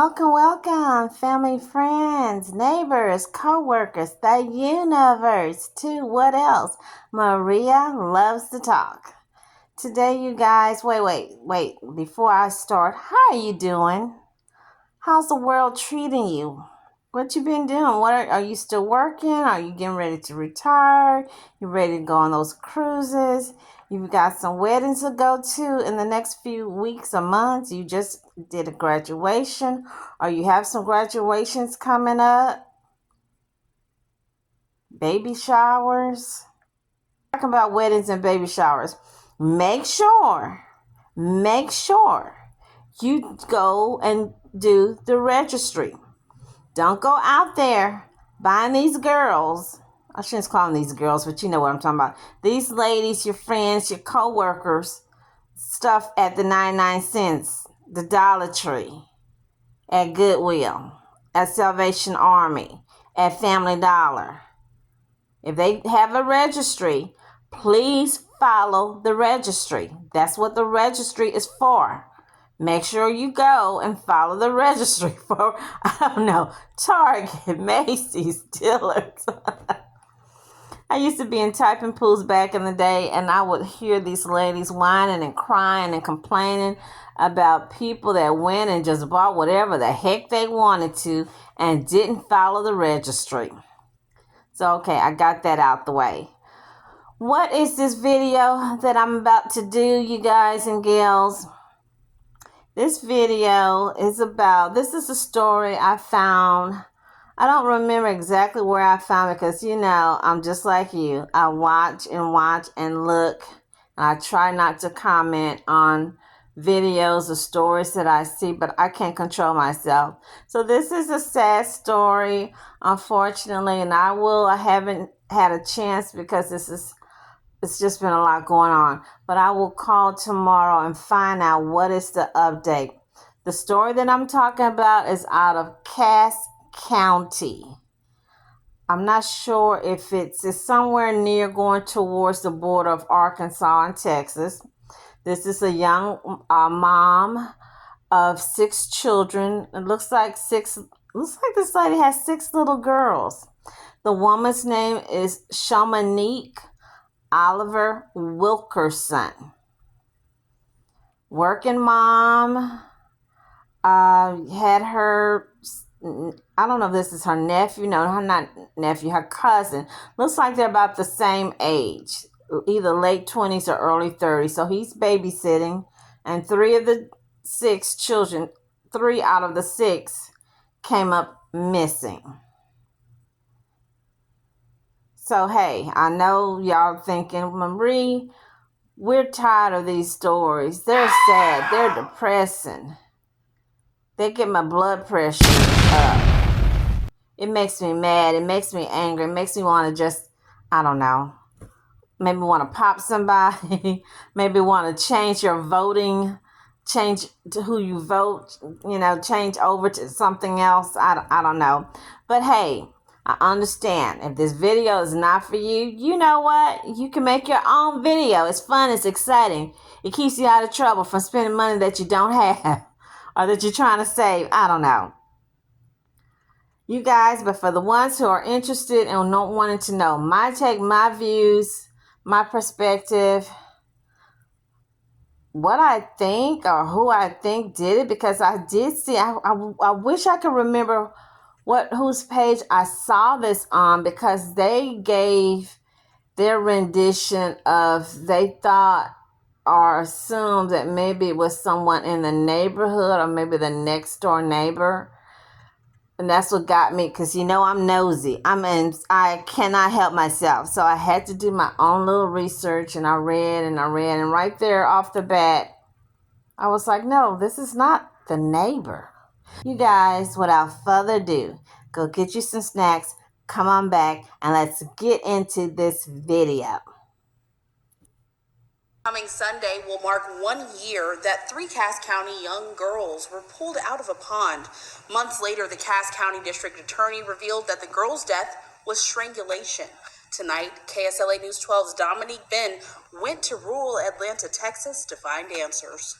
Welcome, welcome, family, friends, neighbors, co-workers, the universe, to what else? Maria loves to talk. Today, you guys, wait, before I start, how are you doing? How's the world treating you? What you been doing? Are you still working? Are you getting ready to retire? You ready to go on those cruises? You've got some weddings to go to in the next few weeks or months. You just did a graduation, or you have some graduations coming up. Baby showers. Talking about weddings and baby showers. Make sure you go and do the registry. Don't go out there buying these girls. I shouldn't call them these girls, but you know what I'm talking about. These ladies, your friends, your co-workers, stuff at the 99 cents, the Dollar Tree, at Goodwill, at Salvation Army, at Family Dollar. If they have a registry, please follow the registry. That's what the registry is for. Make sure you go and follow the registry for, I don't know, Target, Macy's, Dillard's. I used to be in typing pools back in the day, and I would hear these ladies whining and crying and complaining about people that went and just bought whatever the heck they wanted to and didn't follow the registry. So, okay, I got that out the way. What is this video that I'm about to do, you guys and gals? This video is this is a story I found. I don't remember exactly where I found it because, I'm just like you. I watch and look. And I try not to comment on videos or stories that I see, but I can't control myself. So this is a sad story, unfortunately, and I haven't had a chance because it's just been a lot going on. But I will call tomorrow and find out what is the update. The story that I'm talking about is out of Cass County. I'm not sure if it's somewhere near going towards the border of Arkansas and Texas. This is a young mom of 6 children. It looks like this lady has 6 little girls. The woman's name is Shamanique Oliver Wilkerson. Working mom, had her, I don't know if this is her nephew. No, her not nephew, her cousin. Looks like they're about the same age, either late 20s or early 30s. So he's babysitting, and 3 of the 6 children, 3 out of the 6 came up missing. So, hey, I know y'all thinking, Marie, we're tired of these stories. They're sad. They're depressing. They get my blood pressure up. It makes me mad. It makes me angry. It makes me want to just, I don't know, maybe want to pop somebody. Maybe want to change your voting, change to who you vote, change over to something else. I don't know. But hey, I understand. If this video is not for you, you know what? You can make your own video. It's fun. It's exciting. It keeps you out of trouble from spending money that you don't have or that you're trying to save. I don't know. You guys, but for the ones who are interested and not wanting to know my take, my views, my perspective, what I think or who I think did it, because I did see, I wish I could remember whose page I saw this on, because they gave their rendition of, they thought or assumed that maybe it was someone in the neighborhood or maybe the next door neighbor. And that's what got me, because I'm nosy. I cannot help myself. So I had to do my own little research, and I read, and right there off the bat, I was like, no, this is not the neighbor. You guys, without further ado, go get you some snacks, come on back, and let's get into this video. Coming Sunday will mark 1 year that 3 Cass County young girls were pulled out of a pond. Months later, the Cass County District Attorney revealed that the girls' death was strangulation. Tonight, KSLA News 12's Dominique Ben went to rural Atlanta, Texas to find answers.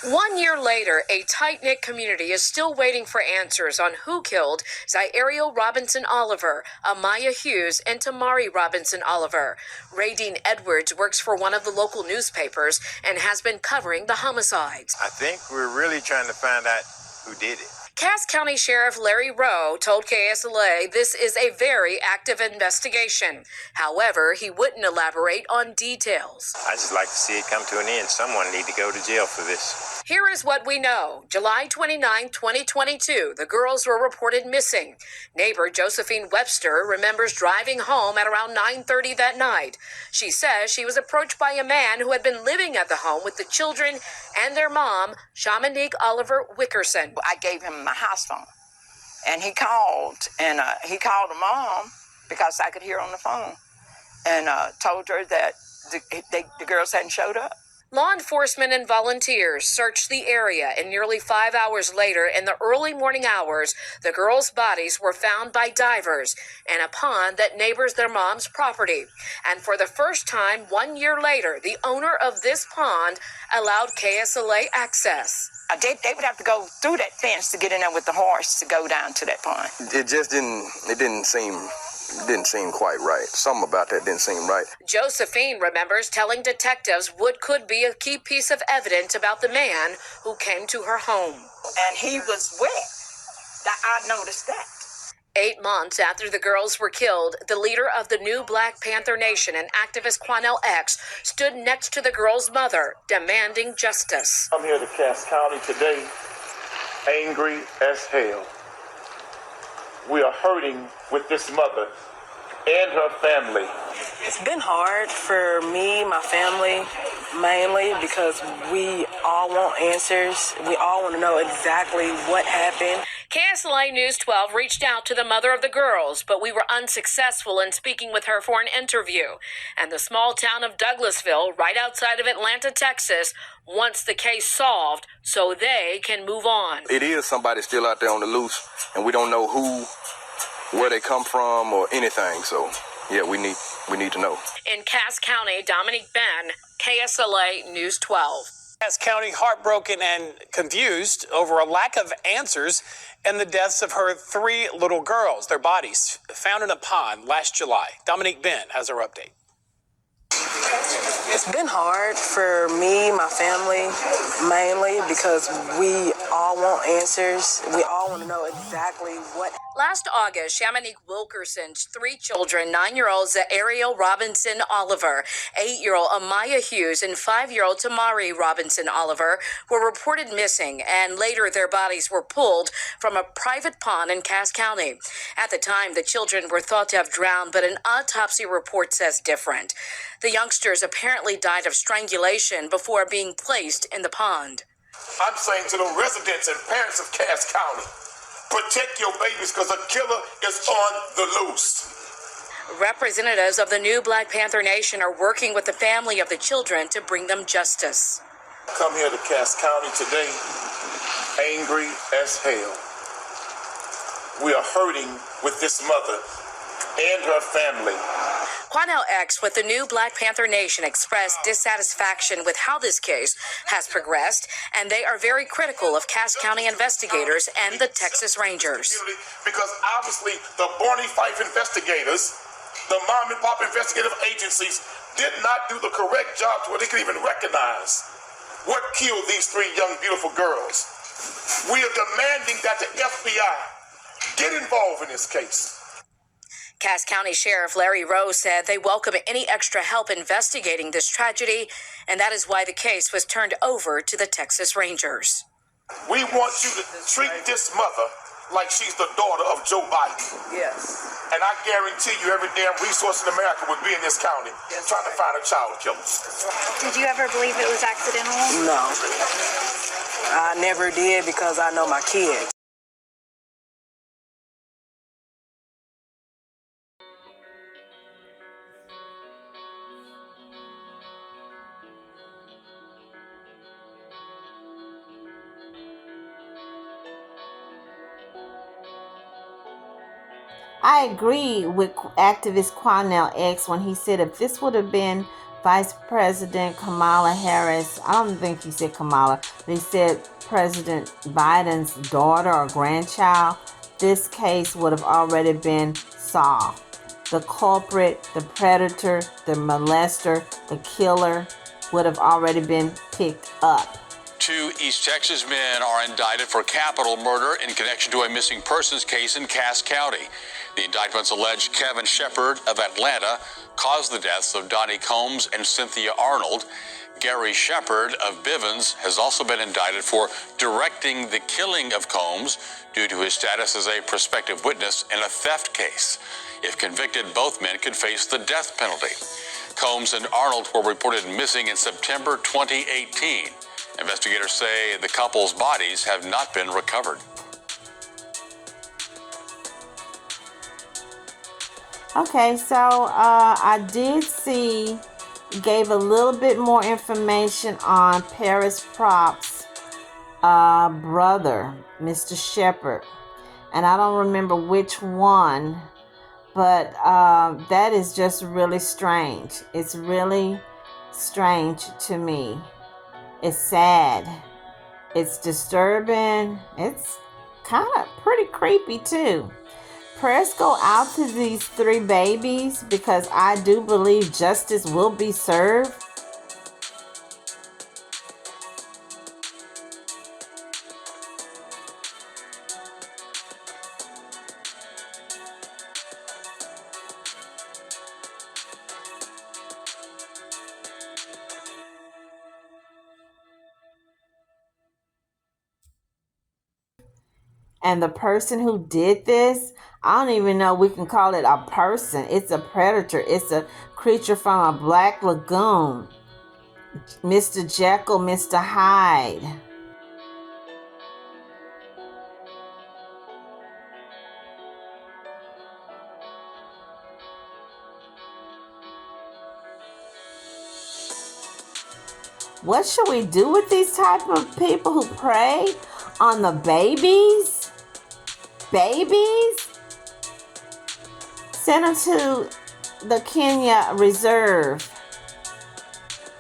1 year later, a tight-knit community is still waiting for answers on who killed Zairiel Robinson Oliver, Amaya Hughes, and Tamari Robinson Oliver. Radine Edwards works for one of the local newspapers and has been covering the homicides. I think we're really trying to find out who did it. Cass County Sheriff Larry Rowe told KSLA this is a very active investigation. However, he wouldn't elaborate on details. I just like to see it come to an end. Someone need to go to jail for this. Here is what we know. July 29, 2022, the girls were reported missing. Neighbor Josephine Webster remembers driving home at around 9:30 that night. She says she was approached by a man who had been living at the home with the children and their mom, Shamanique Oliver Wickerson. I gave him my house phone, and he called the mom because I could hear on the phone, and told her that the girls hadn't showed up. Law enforcement and volunteers searched the area, and nearly 5 hours later, in the early morning hours, the girls' bodies were found by divers in a pond that neighbors their mom's property. And for the first time, 1 year later, the owner of this pond allowed KSLA access. They would have to go through that fence to get in there with the horse to go down to that pond. It just didn't seem quite right. Something about that didn't seem right. Josephine remembers telling detectives what could be a key piece of evidence about the man who came to her home. And he was wet. I noticed that. 8 months after the girls were killed, the leader of the new Black Panther Nation and activist Quanell X stood next to the girls' mother, demanding justice. I'm here to Cass County today, angry as hell. We are hurting with this mother and her family. It's been hard for me, my family, mainly because we all want answers. We all want to know exactly what happened. KSLA News 12 reached out to the mother of the girls, but we were unsuccessful in speaking with her for an interview. And the small town of Douglasville, right outside of Atlanta, Texas, wants the case solved so they can move on. It is somebody still out there on the loose, and we don't know where they come from or anything. So, yeah, we need to know. In Cass County, Dominique Ben, KSLA News 12. Cass County heartbroken and confused over a lack of answers and the deaths of her 3 little girls. Their bodies found in a pond last July. Dominique Ben has our update. It's been hard for me, my family, mainly because we all want answers. We all want to know exactly what. Last August, Shamanique Wilkerson's 3 children, 9-year-old Zairiel Robinson Oliver, 8-year-old Amaya Hughes, and 5-year-old Tamari Robinson Oliver, were reported missing, and later their bodies were pulled from a private pond in Cass County. At the time, the children were thought to have drowned, but an autopsy report says different. The youngsters apparently died of strangulation before being placed in the pond. I'm saying to the residents and parents of Cass County, protect your babies because a killer is on the loose. Representatives of the new Black Panther Nation are working with the family of the children to bring them justice. Come here to Cass County today, angry as hell. We are hurting with this mother and her family. Quanell X with the new Black Panther Nation expressed dissatisfaction with how this case has progressed, and they are very critical of Cass County investigators and the Texas Rangers. Because obviously the Barney Fife investigators, the mom and pop investigative agencies, did not do the correct job to where they could even recognize what killed these 3 young, beautiful girls. We are demanding that the FBI get involved in this case. Cass County Sheriff Larry Rowe said they welcome any extra help investigating this tragedy, and that is why the case was turned over to the Texas Rangers. We want you to treat this mother like she's the daughter of Joe Biden. Yes. And I guarantee you every damn resource in America would be in this county trying to find a child killer. Did you ever believe it was accidental? No. I never did because I know my kids. I agree with activist Quanell X when he said if this would have been Vice President Kamala Harris, I don't think he said Kamala, they said President Biden's daughter or grandchild, this case would have already been solved. The culprit, the predator, the molester, the killer would have already been picked up. 2 East Texas men are indicted for capital murder in connection to a missing persons case in Cass County. The indictments allege Kevin Shepard of Atlanta caused the deaths of Donnie Combs and Cynthia Arnold. Gary Shepard of Bivens has also been indicted for directing the killing of Combs due to his status as a prospective witness in a theft case. If convicted, both men could face the death penalty. Combs and Arnold were reported missing in September 2018. Investigators say the couple's bodies have not been recovered. Okay, so I did see, gave a little bit more information on Paris Prop's brother, Mr. Shepard. And I don't remember which one, but that is just really strange. It's really strange to me. It's sad. It's disturbing. It's kind of pretty creepy too. Prayers go out to these 3 babies because I do believe justice will be served. And the person who did this, I don't even know we can call it a person. It's a predator. It's a creature from a black lagoon. Mr. Jekyll, Mr. Hyde. What should we do with these type of people who prey on the babies? Babies? Send them to the Kenya Reserve.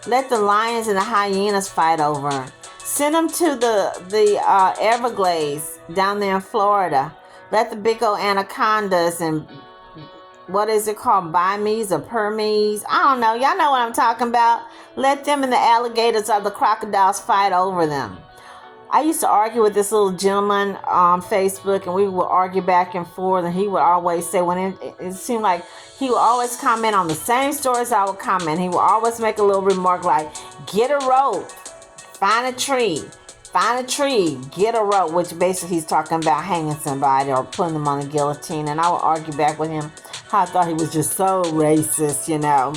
Let the lions and the hyenas fight over them. Send them to the Everglades down there in Florida. Let the big old anacondas and what is it called, Burmese or Burmese? I don't know. Y'all know what I'm talking about. Let them and the alligators or the crocodiles fight over them. I used to argue with this little gentleman on Facebook, and we would argue back and forth, and he would always say, when it seemed like he would always comment on the same stories I would comment. He would always make a little remark like, get a rope, find a tree, get a rope, which basically he's talking about hanging somebody or putting them on the guillotine. And I would argue back with him how I thought he was just so racist, you know.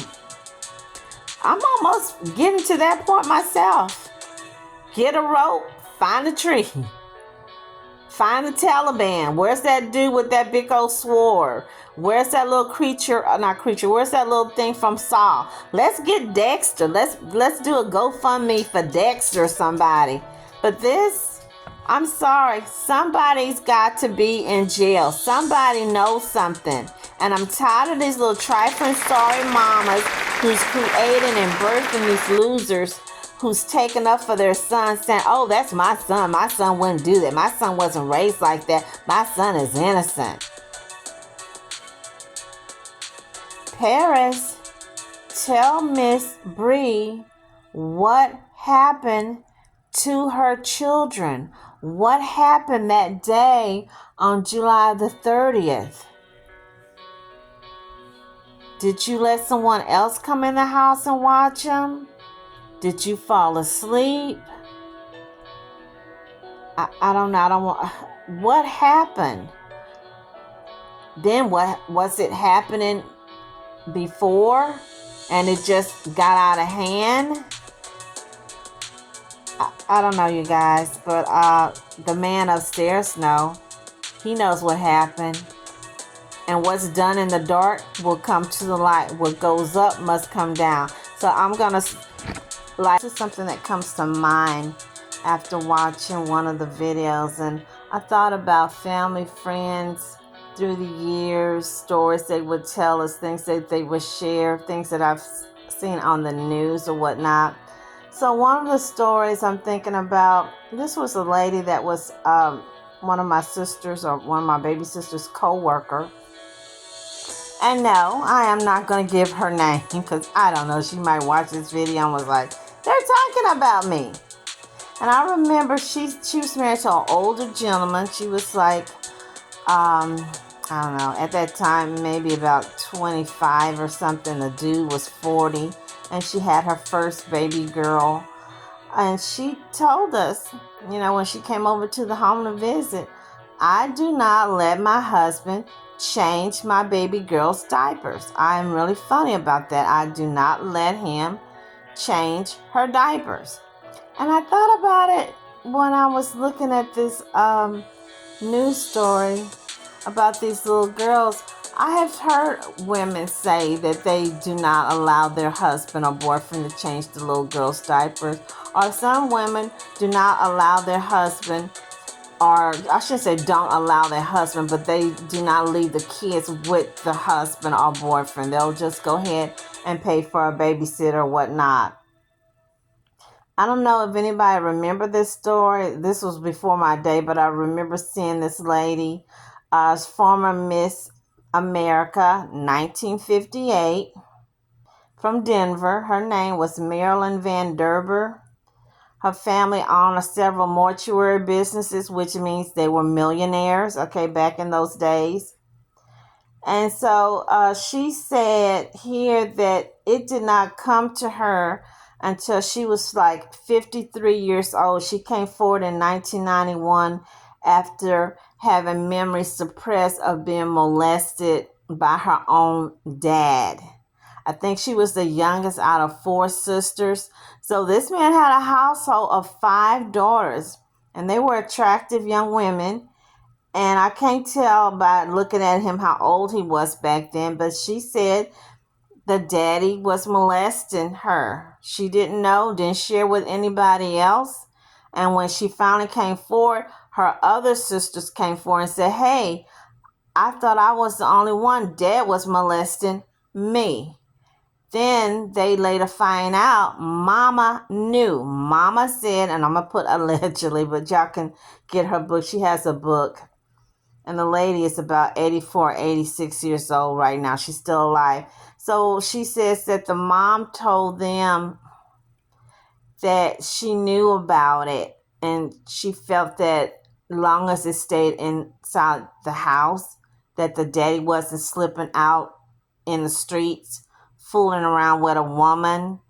I'm almost getting to that point myself. Get a rope. Find a tree. Find the Taliban. Where's that dude with that big old sword? Where's that little creature? Not creature. Where's that little thing from Saul? Let's get Dexter. Let's do a GoFundMe for Dexter or somebody. But this, I'm sorry. Somebody's got to be in jail. Somebody knows something. And I'm tired of these little trifling sorry mamas who's creating and birthing these losers who's taken up for their son, saying, oh, that's my son. My son wouldn't do that. My son wasn't raised like that. My son is innocent. Paris, tell Miss Bre what happened to her children. What happened that day on July the 30th? Did you let someone else come in the house and watch them? Did you fall asleep? I don't know. What happened? Then what was it happening before and it just got out of hand? I don't know, you guys, but the man upstairs knows. He knows what happened. And what's done in the dark will come to the light. What goes up must come down. So I'm going to this is something that comes to mind after watching one of the videos, and I thought about family, friends through the years, stories they would tell us, things that they would share, things that I've seen on the news or whatnot. So one of the stories I'm thinking about, this was a lady that was one of my sisters or one of my baby sisters' co-worker. And no, I am not going to give her name because I don't know. She might watch this video and was like, they're talking about me. And I remember she was married to an older gentleman. She was like, I don't know, at that time, maybe about 25 or something. The dude was 40. And she had her first baby girl. And she told us, when she came over to the home to visit, I do not let my husband change my baby girl's diapers. I am really funny about that. I do not let him change her diapers. And I thought about it when I was looking at this news story about these little girls. I have heard women say that they do not allow their husband or boyfriend to change the little girl's diapers. Or some women do not allow their husband, or I should say don't allow their husband, but they do not leave the kids with the husband or boyfriend. They'll just go ahead and pay for a babysitter or whatnot. I don't know if anybody remember this story. This was before my day, but I remember seeing this lady, former Miss America, 1958, from Denver. Her name was Marilyn Van Derber. Her family owned several mortuary businesses, which means they were millionaires, back in those days. And so she said here that it did not come to her until she was like 53 years old. She came forward in 1991 after having memory suppressed of being molested by her own dad. I think she was the youngest out of 4 sisters. So this man had a household of 5 daughters, and they were attractive young women. And I can't tell by looking at him how old he was back then, but she said the daddy was molesting her. She didn't know, didn't share with anybody else. And when she finally came forward, her other sisters came forward and said, hey, I thought I was the only one. Dad was molesting me. Then they later find out Mama knew. Mama said, and I'm going to put allegedly, but y'all can get her book. She has a book. And the lady is about 84, 86 years old right now. She's still alive. So she says that the mom told them that she knew about it. And she felt that long as it stayed inside the house, that the daddy wasn't slipping out in the streets, fooling around with a woman,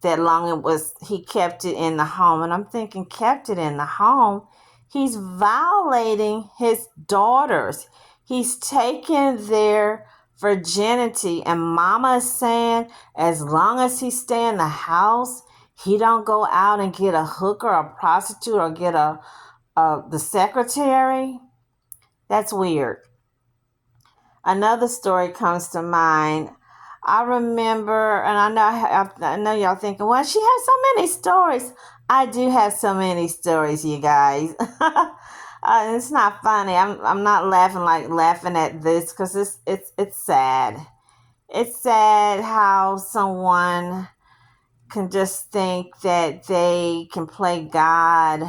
that long he kept it in the home. And I'm thinking, kept it in the home? He's violating his daughters. He's taking their virginity. And Mama is saying, as long as he stay in the house, he don't go out and get a hooker, a prostitute, or get the secretary. That's weird. Another story comes to mind. I remember, and I know y'all thinking, well, she has so many stories. I do have so many stories, you guys. It's not funny. I'm not laughing at this because it's sad. It's sad how someone can just think that they can play God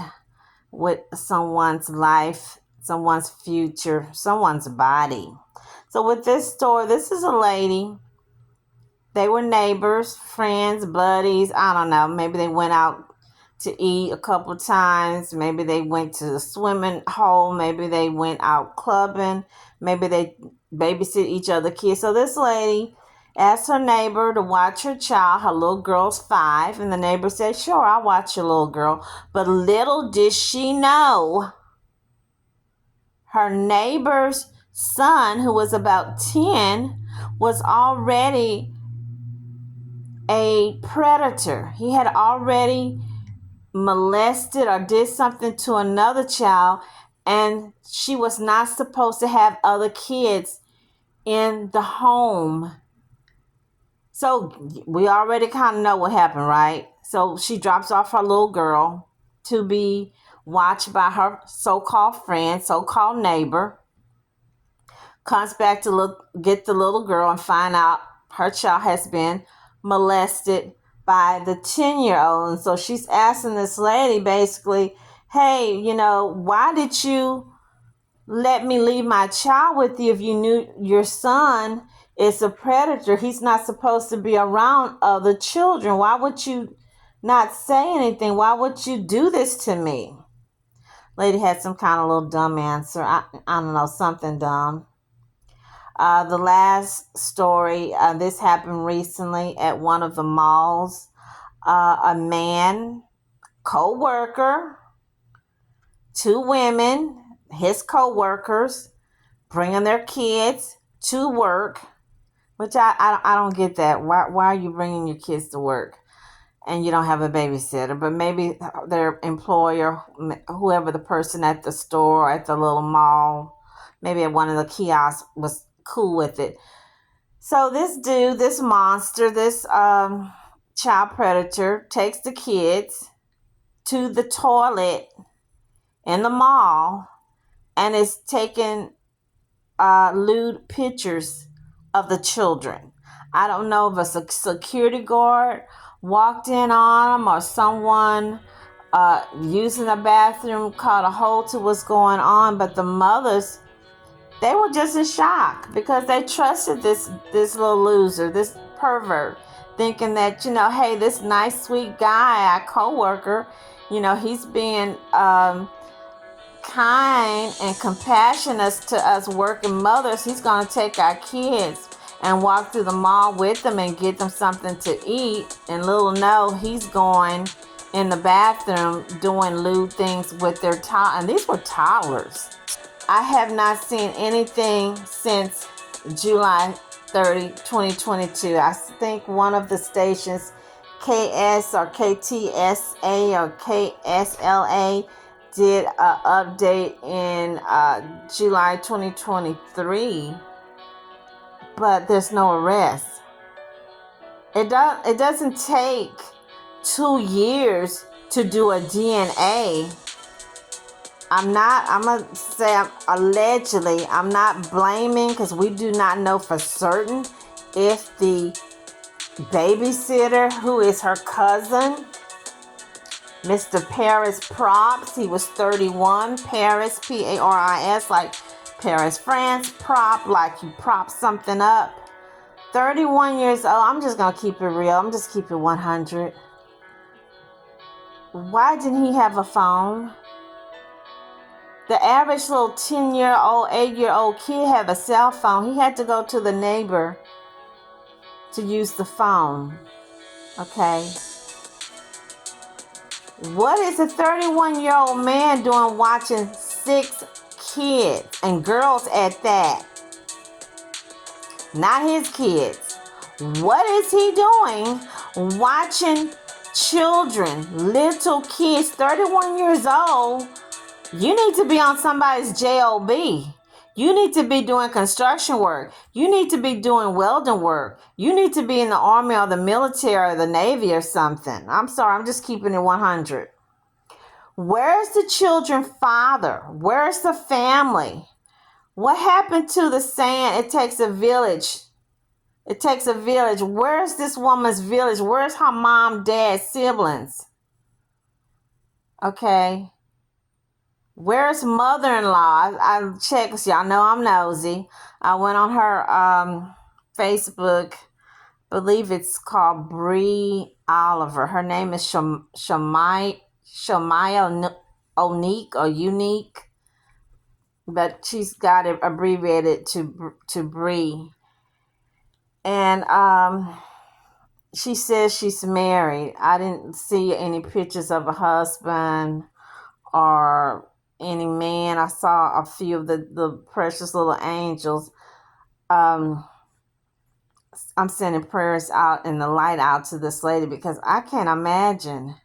with someone's life, someone's future, someone's body. So with this story, this is a lady. They were neighbors, friends, buddies. I don't know. Maybe they went out to eat a couple of times. Maybe they went to the swimming hole. Maybe they went out clubbing. Maybe they babysit each other kids. So this lady asked her neighbor to watch her child. Her little girl's 5. And the neighbor said, sure, I'll watch your little girl. But little did she know, her neighbor's son, who was about 10, was already a predator. He had already molested or did something to another child, and she was not supposed to have other kids in the home. So we already kind of know what happened, right? So she drops off her little girl to be watched by her so-called friend, so-called neighbor, comes back to get the little girl and find out her child has been molested by the 10-year-old. And so she's asking this lady basically, hey, why did you let me leave my child with you if you knew your son is a predator? He's not supposed to be around other children. Why would you not say anything? Why would you do this to me? Lady had some kind of little dumb answer. I don't know, something dumb. The last story, this happened recently at one of the malls. A man, co-worker, 2 women, his co-workers, bringing their kids to work, which I don't get that. Why are you bringing your kids to work and you don't have a babysitter? But maybe their employer, whoever the person at the store, at the little mall, maybe at one of the kiosks, was cool with it. So this dude, this monster, this child predator takes the kids to the toilet in the mall and is taking lewd pictures of the children. I don't know if a security guard walked in on them or someone using the bathroom caught a hold to what's going on, but the mothers, they were just in shock because they trusted this little loser, this pervert, thinking that, hey, this nice, sweet guy, our coworker, he's being kind and compassionate to us working mothers. He's going to take our kids and walk through the mall with them and get them something to eat. And little no, he's going in the bathroom doing lewd things with their and these were toddlers. I have not seen anything since July 30, 2022. I think one of the stations, KS or KTSA or KSLA, did an update in July 2023, but there's no arrest. It doesn't take 2 years to do a DNA. I'm going to say allegedly. I'm not blaming because we do not know for certain if the babysitter, who is her cousin, Mr. Paris Props, he was 31, Paris, Paris, like Paris, France, prop, like you prop something up. 31 years old. I'm just going to keep it real. I'm just keep it 100. Why didn't he have a phone? The average little 10-year-old, 8-year-old kid have a cell phone. He had to go to the neighbor to use the phone. Okay. What is a 31-year-old man doing watching 6 kids and girls at that? Not his kids. What is he doing watching children, little kids, 31 years old? You need to be on somebody's job. You need to be doing construction work. You need to be doing welding work. You need to be in the army or the military or the Navy or something. I'm sorry, I'm just keeping it 100. Where's the children's father? Where's the family? What happened to the saying, it takes a village? It takes a village. Where's this woman's village? Where's her mom, dad, siblings? Okay. Where's mother-in-law? I checked, because y'all know I'm nosy. I went on her Facebook. I believe it's called Bre Oliver. Her name is Shamaya Onique or Unique. But she's got it abbreviated to Bre. And she says she's married. I didn't see any pictures of a husband or any man. I saw a few of the precious little angels. I'm sending prayers out and the light out to this lady because I can't imagine.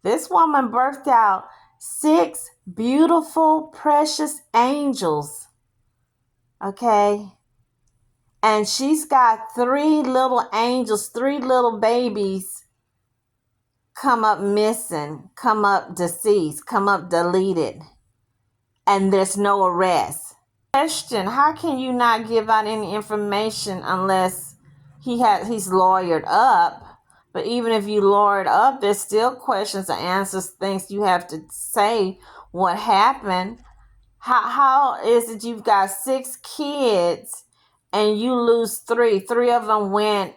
This woman birthed out 6 beautiful, precious angels. Okay? And she's got 3 little angels, 3 little babies come up missing, come up deceased, come up deleted. And there's no arrest. Question, how can you not give out any information unless he's lawyered up. But even if you lawyered up, there's still questions and answers, things you have to say what happened. How is it you've got 6 kids and you lose 3? 3 of them went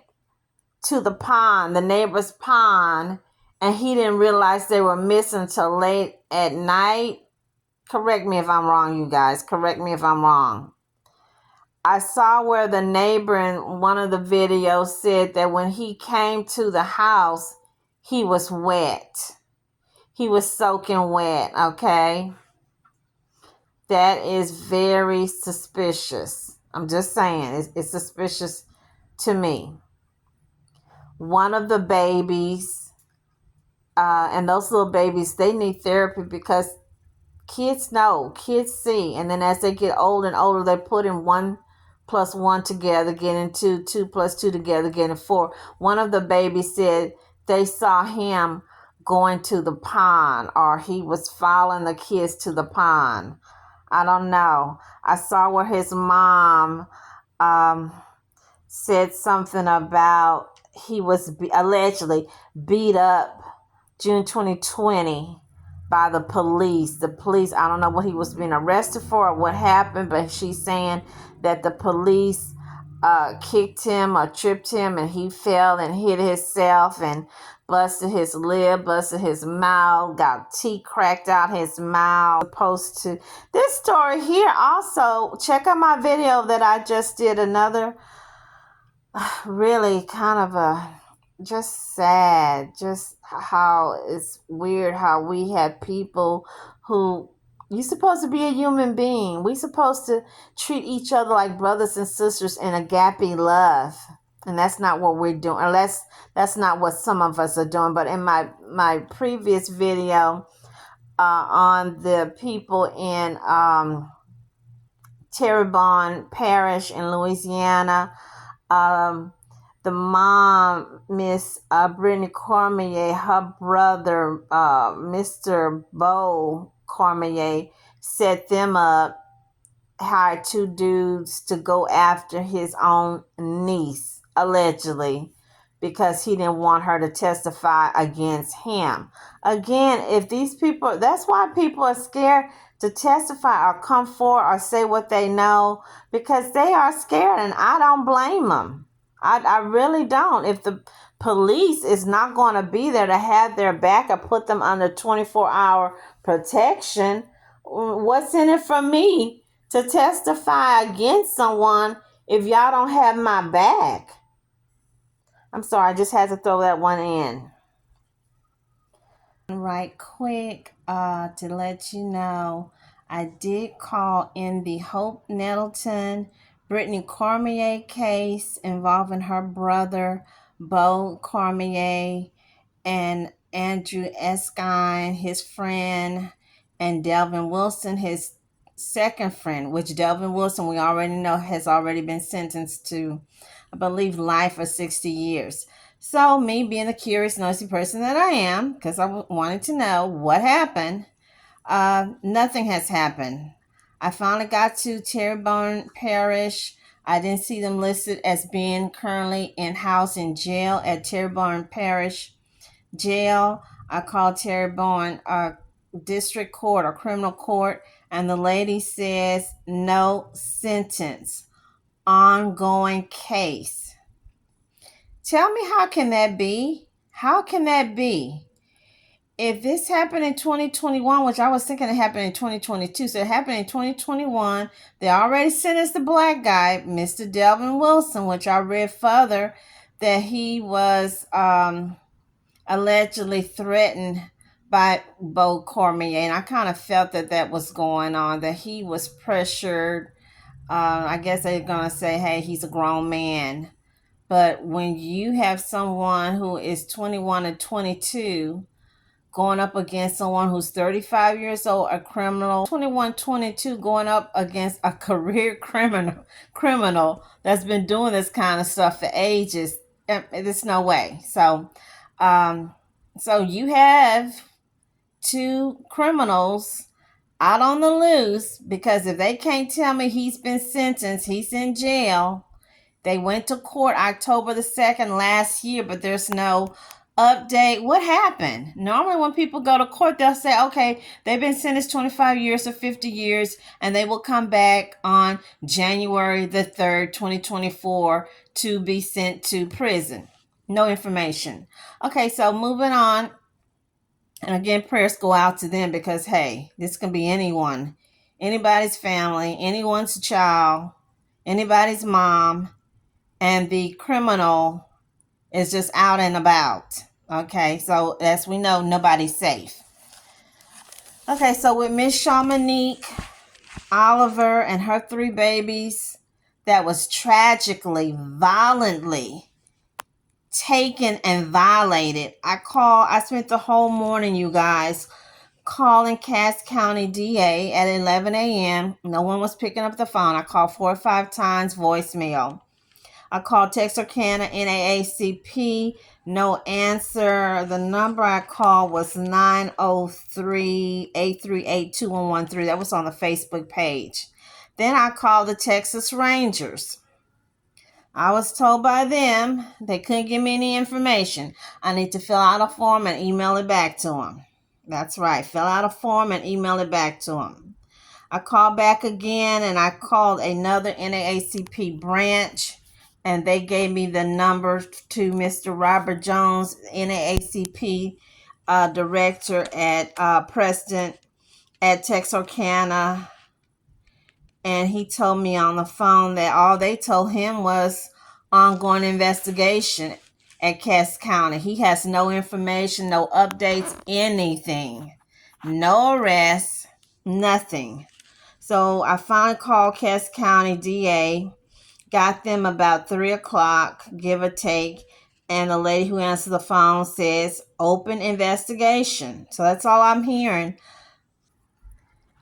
to the pond, the neighbor's pond, and he didn't realize they were missing until late at night. Correct me if I'm wrong, you guys. Correct me if I'm wrong. I saw where the neighbor in one of the videos said that when he came to the house, he was wet. He was soaking wet, okay? That is very suspicious. I'm just saying, it's suspicious to me. One of the babies, and those little babies, they need therapy because kids know, kids see. And then as they get older and older, they put in 1 plus 1 together, getting 2, 2 plus 2 together, getting 4. One of the babies said they saw him going to the pond, or he was following the kids to the pond. I don't know. I saw where his mom said something about he was allegedly beat up June 2020 by the police. The police, I don't know what he was being arrested for or what happened, but she's saying that the police kicked him or tripped him and he fell and hit himself and busted his lip, busted his mouth, got teeth cracked out his mouth. Opposed to this story here, also check out my video that I just did, another really kind of a just sad, just how it's weird how we have people who, you're supposed to be a human being. We're supposed to treat each other like brothers and sisters in agape love. And that's not what we're doing, unless that's not what some of us are doing. But in my previous video on the people in Terrebonne Parish in Louisiana, the mom, Miss Brittany Cormier, her brother, Mr. Bo Cormier, set them up, hired 2 dudes to go after his own niece, allegedly, because he didn't want her to testify against him. Again, if these people, that's why people are scared to testify or come forward or say what they know, because they are scared, and I don't blame them. I really don't. If the police is not going to be there to have their back or put them under 24-hour protection, what's in it for me to testify against someone if y'all don't have my back? I'm sorry, I just had to throw that one in. Right quick, to let you know, I did call in the Hope Nettleton Brittany Cormier case involving her brother, Bo Cormier, and Andrew Eskine, his friend, and Delvin Wilson, his second friend, which Delvin Wilson, we already know, has already been sentenced to, I believe, life or 60 years. So me being the curious, nosy person that I am, because I wanted to know what happened, nothing has happened. I finally got to Terrebonne Parish. I didn't see them listed as being currently in-house in jail at Terrebonne Parish Jail. I called Terrebonne District Court or Criminal Court, and the lady says no sentence, ongoing case. Tell me, how can that be? How can that be? If this happened in 2021, which I was thinking it happened in 2022, so it happened in 2021, they already sentenced the black guy, Mr. Delvin Wilson, which I read further that he was allegedly threatened by Bo Cormier, and I kind of felt that was going on, that he was pressured. I guess they're going to say, hey, he's a grown man. But when you have someone who is 21 and 22 going up against someone who's 35 years old, a criminal, 21, 22, going up against a career criminal that's been doing this kind of stuff for ages, there's no way. So you have 2 criminals out on the loose, because if they can't tell me he's been sentenced, he's in jail, They went to court October the 2nd last year, but there's no update. What happened? Normally when people go to court, they'll say, okay, they've been sentenced 25 years or 50 years, and they will come back on January the 3rd, 2024 to be sent to prison. No information. Okay, so moving on. And again, prayers go out to them because, hey, this can be anyone, anybody's family, anyone's child, anybody's mom, and the criminal is just out and about. Okay, so as we know, nobody's safe. Okay, so with Miss Shamanique Oliver and her 3 babies that was tragically, violently taken and violated. I spent the whole morning, you guys, calling Cass County DA at 11 a.m. No one was picking up the phone. I called 4 or 5 times, voicemail. I called Texarkana NAACP, no answer. The number I called was 903-838-2113. That was on the Facebook page. Then I called the Texas Rangers. I was told by them they couldn't give me any information. I need to fill out a form and email it back to them. That's right. Fill out a form and email it back to them. I called back again and I called another NAACP branch, and they gave me the number to Mr. Robert Jones, NAACP director at president at Texarkana. And he told me on the phone that all they told him was ongoing investigation at Cass County. He has no information, no updates, anything. No arrests, nothing. So I finally called Cass County DA, got them about 3 o'clock, give or take, and the lady who answered the phone says, open investigation. So that's all I'm hearing.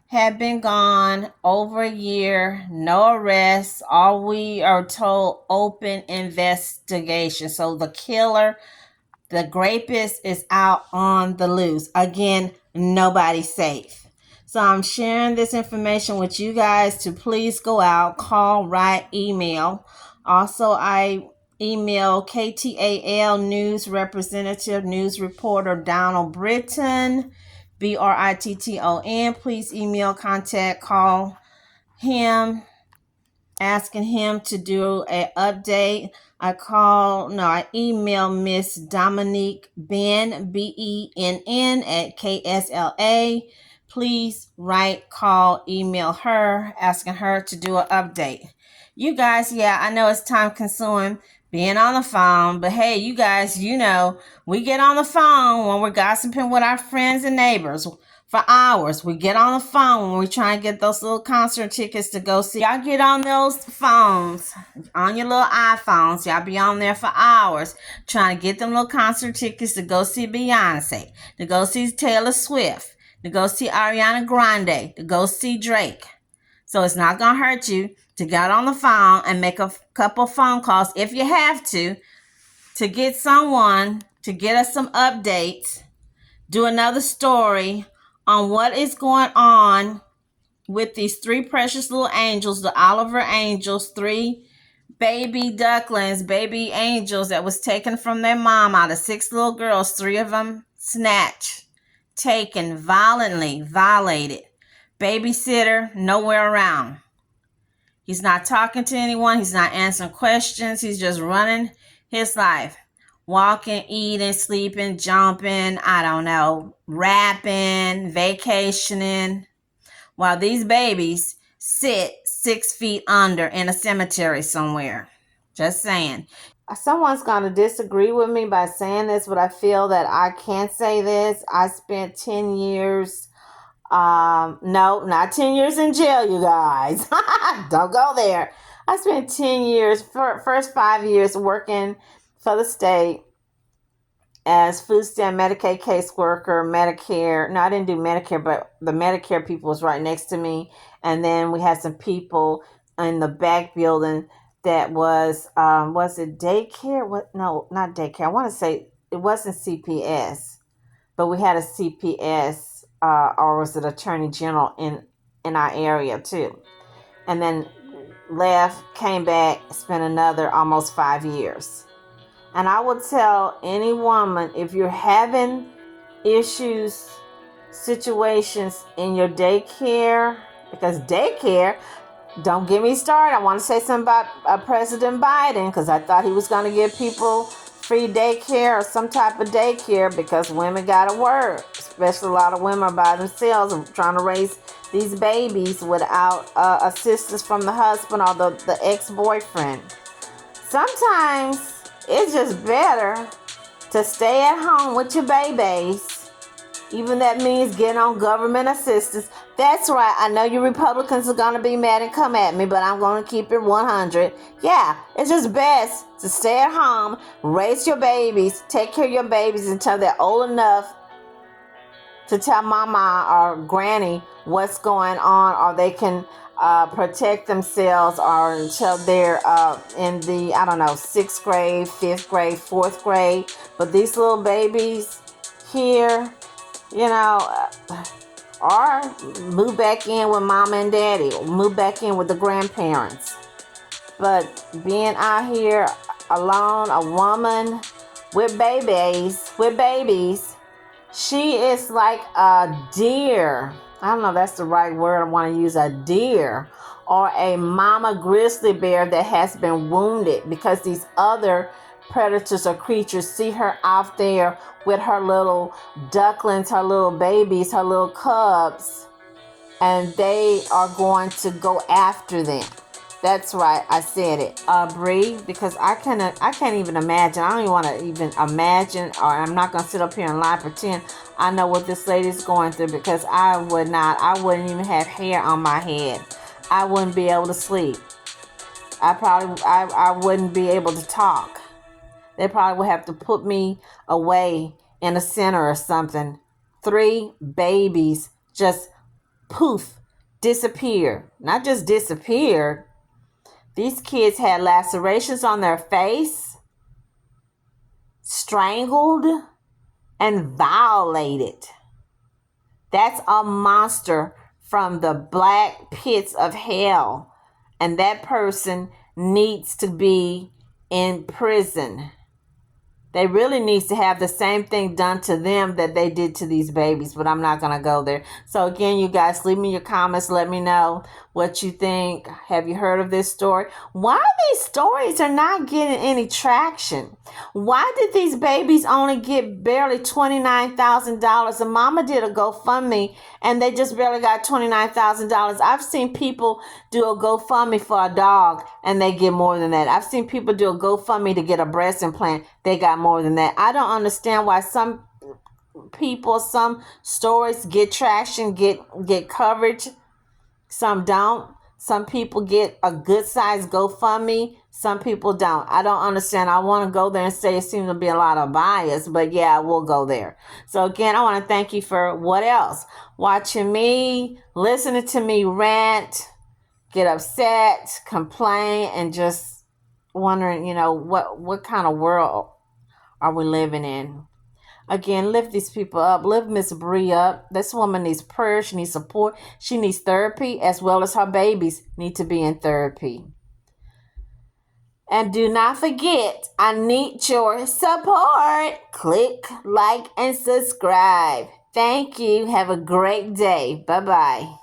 Had been gone over a year, no arrests. All we are told, open investigation. So the killer, the rapist, is out on the loose. Again, nobody's safe. So I'm sharing this information with you guys to please go out, call, write, email. Also, I email KTAL News Representative, News Reporter Donald Britton, Britton. Please email, contact, call him, asking him to do an update. I email Miss Dominique Ben, BENN at KSLA. Please write, call, email her, asking her to do an update. You guys, yeah, I know it's time consuming being on the phone, but hey, you guys, you know, we get on the phone when we're gossiping with our friends and neighbors for hours. We get on the phone when we try and get those little concert tickets to go see. Y'all get on those phones, on your little iPhones. Y'all be on there for hours trying to get them little concert tickets to go see Beyonce, to go see Taylor Swift, to go see Ariana Grande, to go see Drake. So it's not going to hurt you to get on the phone and make a couple phone calls if you have to get someone to get us some updates, do another story on what is going on with these 3 precious little angels, the Oliver angels, 3 baby ducklings, baby angels that was taken from their mom out of 6 little girls, 3 of them snatched, taken, violently violated. Babysitter, nowhere around. He's not talking to anyone. He's not answering questions. He's just running his life. Walking, eating, sleeping, jumping, I don't know, rapping, vacationing. While these babies sit 6 feet under in a cemetery somewhere. Just saying. Someone's going to disagree with me by saying this, but I feel that I can't say this. I spent 10 years... no, not 10 years in jail, you guys. Don't go there. I spent 10 years, first 5 years working for the state as food stamp Medicaid caseworker, Medicare. No, I didn't do Medicare, but the Medicare people was right next to me. And then we had some people in the back building that was it daycare? What? No, not daycare. I want to say it wasn't CPS, but we had a CPS. Or was it Attorney General in our area too? And then left, came back, spent another almost 5 years. And I would tell any woman, if you're having issues, situations in your daycare, because daycare, don't get me started. I want to say something about President Biden, because I thought he was going to give people free daycare or some type of daycare because women got to work. Especially a lot of women are by themselves and trying to raise these babies without assistance from the husband or the ex-boyfriend. Sometimes it's just better to stay at home with your babies. Even that means getting on government assistance. That's right. I know you Republicans are going to be mad and come at me, but I'm going to keep it 100. Yeah, it's just best to stay at home, raise your babies, take care of your babies until they're old enough to tell mama or granny what's going on, or they can protect themselves, or until they're in the, 6th grade, 5th grade, 4th grade. But these little babies here, or move back in with mama and daddy, or move back in with the grandparents. But being out here alone, a woman with babies, she is like a deer. I don't know if that's the right word I want to use, a deer, or a mama grizzly bear that has been wounded because these other predators or creatures see her out there with her little ducklings, her little babies, her little cubs, and they are going to go after them. That's right, I said it, Bre, because I can't even imagine. I don't even want to even imagine, or I'm not going to sit up here and lie, pretend I know what this lady's going through, because I wouldn't even have hair on my head. I wouldn't be able to sleep. I wouldn't be able to talk. They probably would have to put me away in a center or something. 3 babies just poof, disappeared. Not just disappeared. These kids had lacerations on their face, strangled, and violated. That's a monster from the black pits of hell. And that person needs to be in prison. They really need to have the same thing done to them that they did to these babies, but I'm not going to go there. So again, you guys, leave me your comments. Let me know what you think. Have you heard of this story? Why these stories are not getting any traction? Why did these babies only get barely $29,000? And mama did a GoFundMe and they just barely got $29,000. I've seen people do a GoFundMe for a dog and they get more than that. I've seen people do a GoFundMe to get a breast implant. They got more than that. I don't understand why some people, some stories get traction, get coverage. Some don't. Some people get a good size GoFundMe. Some people don't. I don't understand. I want to go there and say it seems to be a lot of bias, but yeah, I will go there. So again, I want to thank you for what else? Watching me, listening to me rant, get upset, complain, and just wondering, what kind of world are we living in? Again, lift these people up. Lift Miss Bre up. This woman needs prayer. She needs support. She needs therapy, as well as her babies need to be in therapy. And do not forget, I need your support. Click, like, and subscribe. Thank you. Have a great day. Bye-bye.